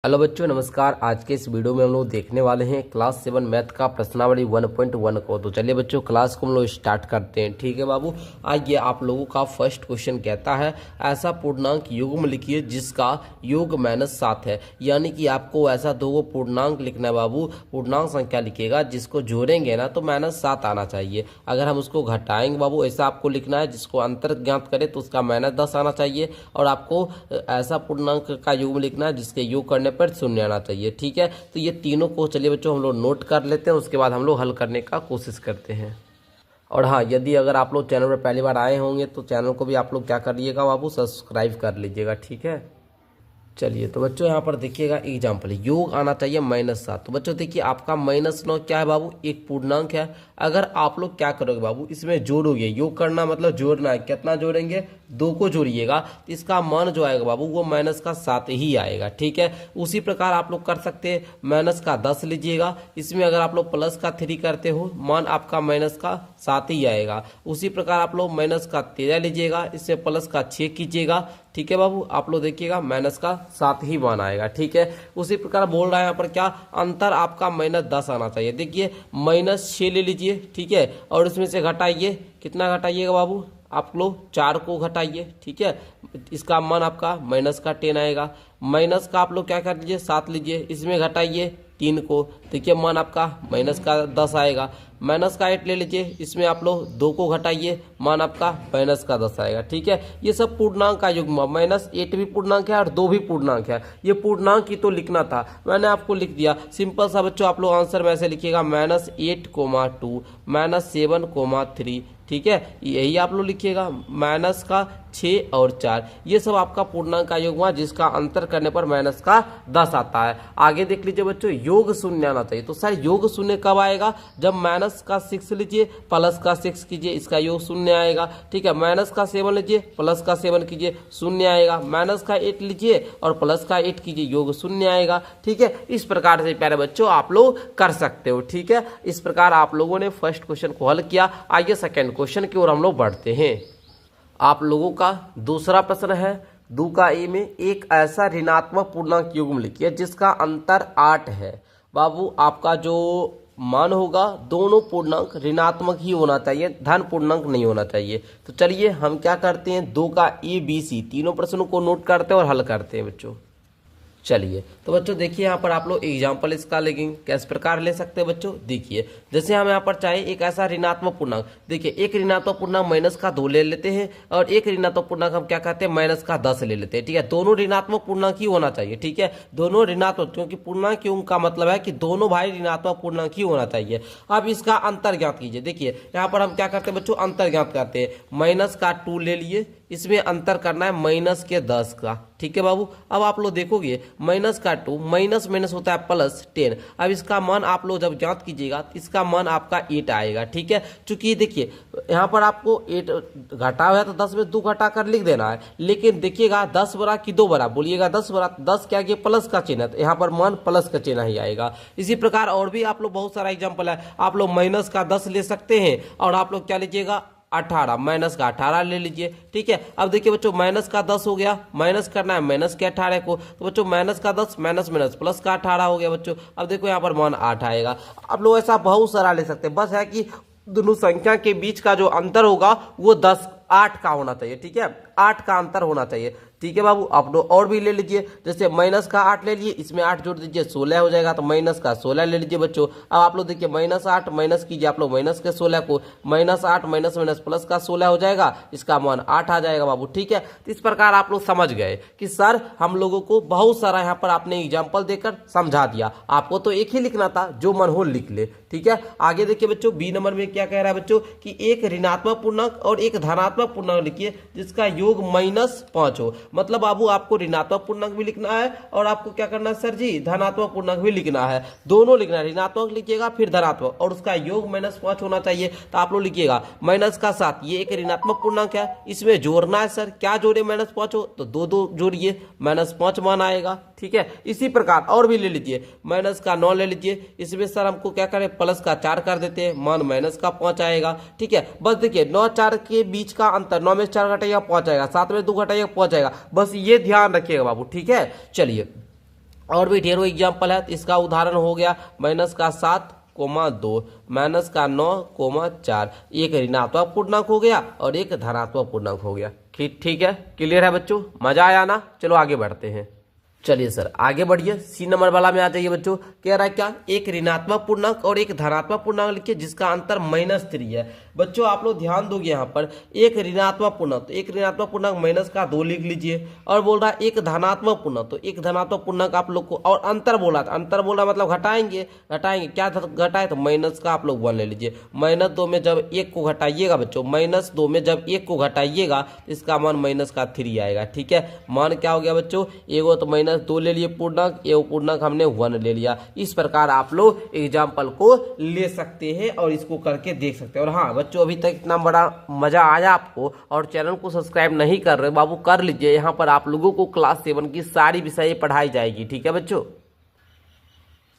Hello बच्चों, नमस्कार। आज के इस वीडियो में हम लोग देखने वाले हैं क्लास 7 मैथ का प्रश्नावली 1.1 को। तो चलिए बच्चों, क्लास को हम लोग स्टार्ट करते हैं। ठीक है बाबू, आइए आप लोगों का फर्स्ट क्वेश्चन कहता है ऐसा पूर्णांक युग्म लिखिए जिसका योग -7 है। यानी कि आपको ऐसा दो पूर्णांक लिखना है बाबू। पूर्णांक संख्या लिखिएगा, जिसको जोड़ेंगे ना तो -7 आना चाहिए। अगर हम उसको घटाएंगे बाबू, ऐसा आपको लिखना है। जिसको अंतर ज्ञात करे तो उसका -10 आना चाहिए। और आपको ऐसा पूर्णांक का युग्म लिखना है जिसके योग करने पर शून्य आना चाहिए। ठीक है, तो ये तीनों को चलिए बच्चों हम लोग नोट कर लेते हैं, उसके बाद हम लोग हल करने का कोशिश करते हैं। और हाँ, यदि अगर आप लोग चैनल पर पहली बार आए होंगे तो चैनल को भी आप लोग क्या करिएगा बाबू, सब्सक्राइब कर लीजिएगा। ठीक है, चलिए तो बच्चों यहाँ पर देखिएगा एग्जाम्पल, योग आना चाहिए -7। तो बच्चों देखिए आपका -9 क्या है बाबू, एक पूर्णांक है। अगर आप लोग क्या करोगे बाबू, इसमें जोड़ोगे। योग करना मतलब जोड़ना है। कितना जोड़ेंगे, 2 को जोड़िएगा तो इसका मान जो आएगा बाबू वो -7 ही आएगा। ठीक है, उसी प्रकार आप लोग कर सकते हैं। -10 लीजिएगा, इसमें अगर आप लोग +3 करते हो मान आपका -7 ही आएगा। उसी प्रकार आप लोग -13 लीजिएगा, इसमें +6 कीजिएगा। ठीक है बाबू, आप लोग देखिएगा -7 ही मान आएगा। ठीक है, उसी प्रकार बोल रहा है यहाँ पर क्या, अंतर आपका -10 आना चाहिए। देखिए -6 ले लीजिए। ठीक है, और इसमें से घटाइए। कितना घटाइएगा बाबू, आप लोग 4 को घटाइए। ठीक है, इसका मान आपका -10 आएगा। माइनस का आप लोग क्या कर लीजिए, 7 लीजिए, इसमें घटाइए 3 को। देखिए मान आपका -10 आएगा। -8 ले लीजिए, इसमें आप लोग 2 को घटाइए, मान आपका -10 आएगा। ठीक है, ये सब पूर्णांक का युग्म। -8 भी पूर्णांक है और 2 भी पूर्णांक है। ये पूर्णांक ही तो लिखना था, मैंने आपको लिख दिया। सिंपल सा बच्चों, आप लोग आंसर में ऐसे लिखिएगा -8,2 -7,3। ठीक है, यही आप लोग लिखिएगा। -6 और 4, ये सब आपका पूर्णांक का योग हुआ जिसका अंतर करने पर -10 आता है। आगे देख लीजिए बच्चों, योग शून्य आना चाहिए। तो सर योग शून्य कब आएगा, जब -6 लीजिए, +6 कीजिए, इसका योग शून्य आएगा। ठीक है, -7 लीजिए, +7 कीजिए, शून्य आएगा। -8 लीजिए और +8 कीजिए, योग शून्य आएगा। ठीक है, इस प्रकार से प्यारे बच्चों आप लोग कर सकते हो। ठीक है, इस प्रकार आप लोगों ने फर्स्ट क्वेश्चन को हल किया। आइए सेकेंड क्वेश्चन की ओर हम लोग बढ़ते हैं। आप लोगों का दूसरा प्रश्न है 2 का ए में, एक ऐसा ऋणात्मक पूर्णांक युग्म लिखिए जिसका अंतर 8 है। बाबू आपका जो मान होगा, दोनों पूर्णांक ऋणात्मक ही होना चाहिए, धन पूर्णांक नहीं होना चाहिए। तो चलिए हम क्या करते हैं, 2 का ए बी सी तीनों प्रश्नों को नोट करते हैं और हल करते हैं बच्चों। चलिए तो बच्चों देखिए यहाँ पर आप लोग एग्जाम्पल इसका लेंगे, किस प्रकार ले सकते हैं बच्चों। देखिए जैसे हम यहाँ पर चाहे एक ऐसा ऋणात्मक पूर्णांक, देखिए एक ऋणात्मक पूर्णांक -2 ले लेते हैं और एक ऋणात्मक पूर्णांक हम क्या कहते हैं -10 ले लेते हैं। ठीक है, दोनों ऋणात्मक पूर्णांक ही होना चाहिए। ठीक है, दोनों ऋणात्मक, क्योंकि पूर्णांक युग्म का मतलब है कि दोनों भाई ऋणात्मक पूर्णांक ही होना चाहिए। अब इसका अंतर ज्ञात कीजिए। देखिए यहाँ पर हम क्या करते हैं बच्चों, अंतर ज्ञात करते हैं। -2 ले लिए, इसमें अंतर करना है -10 का। ठीक है बाबू, अब आप लोग देखोगे -2 माइनस होता है +10। अब इसका मान आप लोग जब ज्ञात कीजिएगा तो इसका मान आपका 8 आएगा। ठीक है, चूंकि देखिए यहाँ पर आपको 8 घटा हुआ है तो 10 में 2 घटा कर लिख देना है। लेकिन देखिएगा 10 बड़ा कि 2 बड़ा, बोलिएगा 10 बड़ा। 10 क्या किया, प्लस का चिन्ह है तो यहाँ पर मान प्लस का चिन्ह ही आएगा। इसी प्रकार और भी आप लोग बहुत सारा एग्जाम्पल है। आप लोग -10 ले सकते हैं और आप लोग क्या लीजिएगा 18, -18 ले लीजिए। ठीक है, अब देखिए बच्चों -10 हो गया, माइनस करना है -18 को, तो बच्चों -10 माइनस +18 हो गया बच्चों। अब देखो यहाँ पर मान 8 आएगा। आप लोग ऐसा बहुत सारा ले सकते हैं, बस है कि दोनों संख्या के बीच का जो अंतर होगा वो 8 का होना चाहिए। ठीक है, 8 का अंतर होना चाहिए। ठीक है बाबू, आप लोग और भी ले लीजिए, जैसे -8 ले लीजिए, इसमें 8 जोड़ दीजिए 16 हो जाएगा, तो -16 ले लीजिए बच्चों। अब आप लोग देखिए -8 माइनस कीजिए, आप लोग -16 को, -8 माइनस +16 हो जाएगा, इसका मान 8 आ जाएगा बाबू। ठीक है, तो इस प्रकार आप लोग समझ गए कि सर हम लोगों को बहुत सारा यहाँ पर आपने एग्जाम्पल देकर समझा दिया। आपको तो एक ही लिखना था, जो मन हो लिख ले। ठीक है, आगे देखिए बच्चों, बी नंबर में क्या कह रहा है बच्चों कि एक ऋणात्मक पूर्णांक और एक धनात्मक पूर्णांक लिखिए जिसका योग -5 हो। मतलब बाबू आपको ऋणात्मक पूर्णांक भी लिखना है और आपको क्या करना है सर जी, धनात्मक पूर्णांक भी लिखना है। दोनों लिखना है, ऋणात्मक लिखिएगा फिर धनात्मक, और उसका योग -5 होना चाहिए। तो आप लोग लिखिएगा -7, ये एक ऋणात्मक पूर्णांक है, इसमें जोड़ना है। सर क्या जोड़े, -5 हो तो 2 जोड़िए, -5 मान आएगा। ठीक है, इसी प्रकार और भी ले लीजिए, -9 ले लीजिए, इसमें सर हमको क्या करें, +4 कर देते हैं, मान -5 आएगा। ठीक है, बस देखिए 9 4 के बीच का अंतर, 9 में 4 घटाइएगा 5 आएगा, 7 में 2 घटाइएगा 5 आएगा। बस ये ध्यान रखिएगा बाबू। ठीक है, चलिए और भी ढेरों एग्जाम्पल है। तो इसका उदाहरण हो गया -7,2 -9,4। एक ऋणात्मक पूर्णांक हो गया और एक धनात्मक पूर्णांक हो गया। ठीक है, क्लियर है बच्चों, मजा आया ना। चलो आगे बढ़ते हैं। चलिए सर आगे बढ़िए, सी नंबर वाला में आ जाइए बच्चों। कह रहा है क्या, एक ऋणात्मक पूर्णांक और एक धनात्मक पूर्णांक लिखिए जिसका अंतर -3 है। बच्चों आप लोग ध्यान दोगे यहाँ पर, एक ऋणात्मक पूर्णांक, तो एक ऋणात्मक पूर्णांक -2 लिख लीजिए। और बोल रहा है एक धनात्मक पूर्णांक, तो एक धनात्मक पूर्णांक आप लोग को, और अंतर बोला था, अंतर बोला मतलब घटाएंगे, क्या घटाए, तो माइनस का आप लोग 1 ले लीजिए। -2 में जब 1 को घटाइएगा बच्चों, -2 में जब 1 को घटाइएगा तो इसका मान -3 आएगा। ठीक है, मान क्या हो गया बच्चों, एगो तो -2 ले लिए पूर्णांक, एगो पूर्णांक हमने 1 ले लिया। इस प्रकार आप लोग एग्जाम्पल को ले सकते हैं और इसको करके देख सकते हैं। और हाँ बच्चों, अभी तक इतना बड़ा मजा आया आपको और चैनल को सब्सक्राइब नहीं कर रहे बाबू, कर लीजिए। यहाँ पर आप लोगों को क्लास 7 की सारी विषय पढ़ाई जाएगी। ठीक है बच्चों।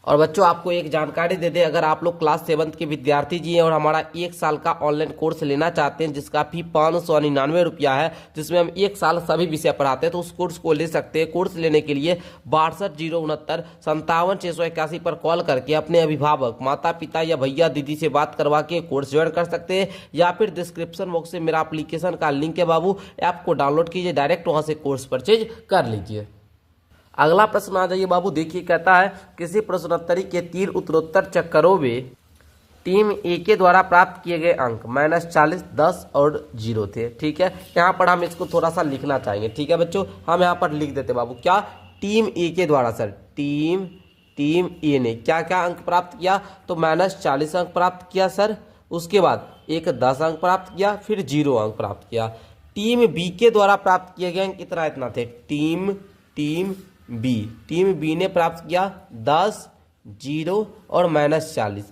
और बच्चों आपको एक जानकारी दे दें, अगर आप लोग क्लास 7 के विद्यार्थी जी हैं और हमारा 1 साल का ऑनलाइन कोर्स लेना चाहते हैं जिसका फी 599 रुपया है, जिसमें हम 1 साल सभी विषय पढ़ाते हैं, तो उस कोर्स को ले सकते हैं। कोर्स लेने के लिए 62 069 57 681 पर कॉल करके अपने अभिभावक, माता पिता या भैया दीदी से बात करवा के कोर्स ज्वाइन कर सकते हैं, या फिर डिस्क्रिप्शन बॉक्स से मेरा एप्लीकेशन का लिंक है बाबू, ऐप को डाउनलोड कीजिए, डायरेक्ट वहां से कोर्स परचेज कर लीजिए। अगला प्रश्न आ जाइए बाबू, देखिए कहता है किसी प्रश्नोत्तरी के 3 उत्तरोत्तर चक्करों में टीम ए के द्वारा प्राप्त किए गए अंक -40, 10 और 0 थे। ठीक है, यहाँ पर हम इसको थोड़ा सा लिखना चाहेंगे। ठीक है बच्चों, हम यहाँ पर लिख देते बाबू, क्या, टीम ए के द्वारा सर, टीम ए ने क्या क्या अंक प्राप्त किया, तो -40 अंक प्राप्त किया सर, उसके बाद एक 10 अंक प्राप्त किया, फिर 0 अंक प्राप्त किया। टीम बी के द्वारा प्राप्त किए गए अंक इतना थे, टीम बी ने प्राप्त किया 10, 0 और -40।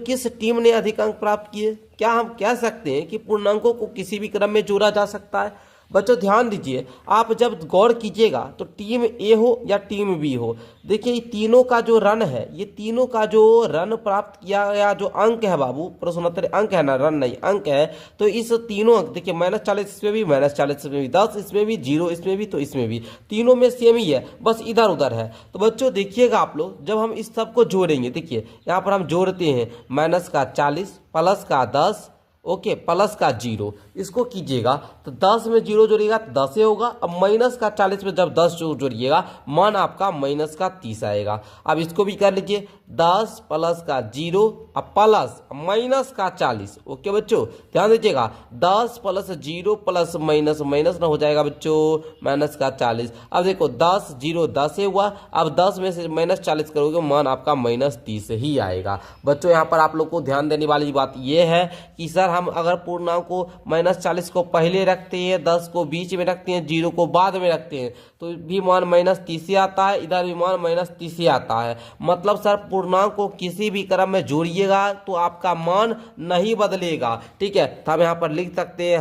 किस टीम ने अधिक अंक प्राप्त किए? क्या हम कह सकते हैं कि पूर्णांकों को किसी भी क्रम में जोड़ा जा सकता है? बच्चों ध्यान दीजिए, आप जब गौर कीजिएगा तो टीम ए हो या टीम बी हो, देखिए ये तीनों का जो रन है, ये तीनों का जो रन प्राप्त किया गया जो अंक है बाबू, प्रश्नोत्तर अंक है ना, रन नहीं अंक है, तो इस तीनों अंक देखिए -40 इसमें भी, -40 इसमें भी, 10 इसमें भी, 0 इसमें भी, तो इसमें भी, तीनों में सेम ही है, बस इधर उधर है। तो बच्चों देखिएगा आप लोग, जब हम इस सब को जोड़ेंगे, देखिए यहाँ पर हम जोड़ते हैं -40 प्लस का 10, ओके, प्लस का 0, इसको कीजिएगा तो 10 में 0 जोड़िएगा तो 10 ही होगा। अब -40 में जब 10 जोड़िएगा मान आपका -30 आएगा। अब इसको भी कर लीजिए, 10 प्लस का 0 अब प्लस -40। ओके बच्चों ध्यान दीजिएगा, 10 प्लस 0 प्लस माइनस ना हो जाएगा बच्चों -40। अब देखो 10 0 10 ही हुआ, अब 10 में से -40 करोगे मान आपका -30 ही आएगा। बच्चों यहाँ पर आप लोग को ध्यान देने वाली बात यह है कि सर हम अगर पूर्णांक को -40 को पहले रखते हैं, 10 को बीच में रखते हैं, 0 को बाद में रखते हैं, तो भी मान -30 आता है, इधर भी मान -30 आता है। मतलब सर पूर्णांक को किसी भी क्रम में जोड़िएगा तो आपका मान नहीं बदलेगा। ठीक है, तो हम यहाँ पर लिख सकते हैं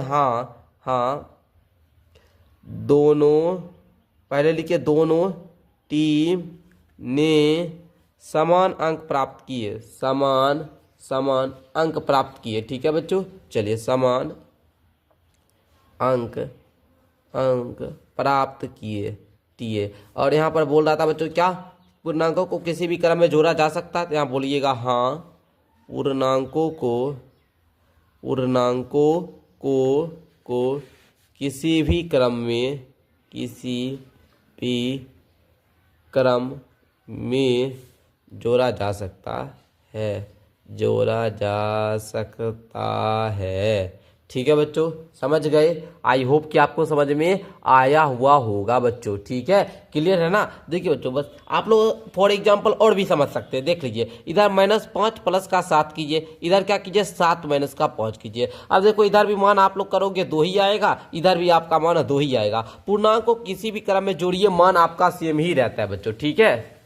हाँ दोनों, पहले लिखिए दोनों टीम ने समान अंक प्राप्त किए, समान अंक प्राप्त किए। ठीक है बच्चों, चलिए समान अंक प्राप्त किए। और यहाँ पर बोल रहा था बच्चों क्या, पूर्णांकों को किसी भी क्रम में जोड़ा जा सकता है, तो यहाँ बोलिएगा हाँ, पूर्णांकों को किसी भी क्रम में जोड़ा जा सकता है। ठीक है बच्चों, समझ गए? आई होप कि आपको समझ में आया हुआ होगा बच्चों। ठीक है, क्लियर है ना? देखिए बच्चों, बस आप लोग फॉर एग्जांपल और भी समझ सकते हैं। देख लीजिए, इधर -5 प्लस का 7 कीजिए, इधर क्या कीजिए 7 माइनस का 5 कीजिए। अब देखो इधर भी मान आप लोग करोगे 2 ही आएगा, इधर भी आपका मान 2 ही आएगा। पूर्णांक को किसी भी क्रम में जोड़िए, मान आपका सेम ही रहता है बच्चों। ठीक है,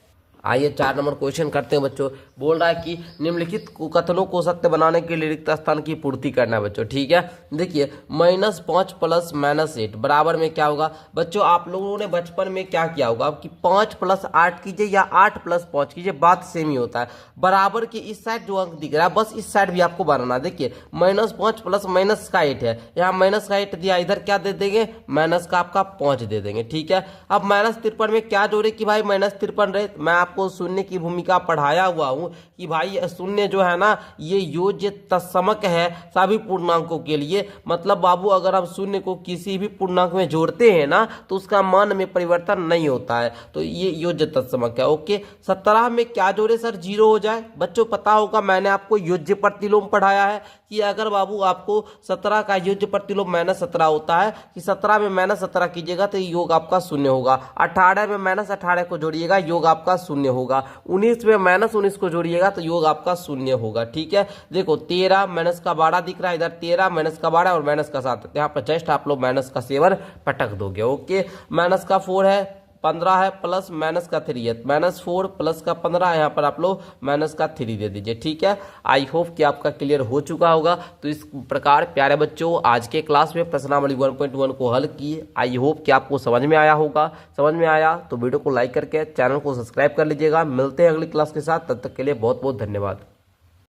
आइए 4 नंबर क्वेश्चन करते हैं बच्चों। बोल रहा है कि निम्नलिखित कथनों को सत्य बनाने के लिए रिक्त स्थान की पूर्ति करना है बच्चों। ठीक है, देखिए -5 प्लस -8 बराबर में क्या होगा बच्चों। आप लोगों ने बचपन में क्या किया होगा कि 5 प्लस 8 कीजिए या 8 प्लस 5 कीजिए, बात सेम ही होता है। बराबर के इस साइड जो अंक दिख रहा है बस इस साइड भी आपको बनाना। देखिए -5 प्लस माइनस का 8 है, यहाँ माइनस का 8 दिया, इधर क्या दे देंगे माइनस का आपका 5 दे देंगे। ठीक है, अब -53 में क्या जोड़े कि भाई -53 रहे। मैं आपको शून्य की भूमिका पढ़ाया हुआ हूं कि भाई शून्य जो है ना ये योज्य तत्समक है सभी पूर्णांकों के लिए। मतलब बाबू अगर हम शून्य को किसी भी पूर्णांक में जोड़ते हैं ना तो उसका मान में परिवर्तन नहीं होता है, तो ये योज्य तत्समक है। ओके, 17 में क्या जोड़े सर 0 हो जाए। बच्चों पता होगा मैंने आपको योज्य प्रतिलोम पढ़ाया है कि अगर बाबू आपको 17 का योज्य प्रतिलोम -17 होता है कि 17 में -17 कीजिएगा तो योग आपका शून्य होगा। 18 में -18 को जोड़िएगा योग आपका शून्य होगा। 19 में -19 को जोड़िएगा तो योग आपका शून्य होगा। ठीक है, देखो 13 माइनस का 12 दिख रहा है, इधर 13 माइनस का 12 और माइनस का 7, यहाँ पर जस्ट आप लोग माइनस का 7 पटक दोगे। ओके, माइनस का 4 है, 15 है, प्लस माइनस का 3 है, -4 प्लस का 15, यहाँ पर आप लोग माइनस का 3 दे दीजिए। ठीक है, आई होप कि आपका क्लियर हो चुका होगा। तो इस प्रकार प्यारे बच्चों आज के क्लास में प्रश्नावली 1.1 को हल किए। आई होप कि आपको समझ में आया होगा। समझ में आया तो वीडियो को लाइक करके चैनल को सब्सक्राइब कर लीजिएगा। मिलते हैं अगली क्लास के साथ, तब तक के लिए बहुत बहुत धन्यवाद।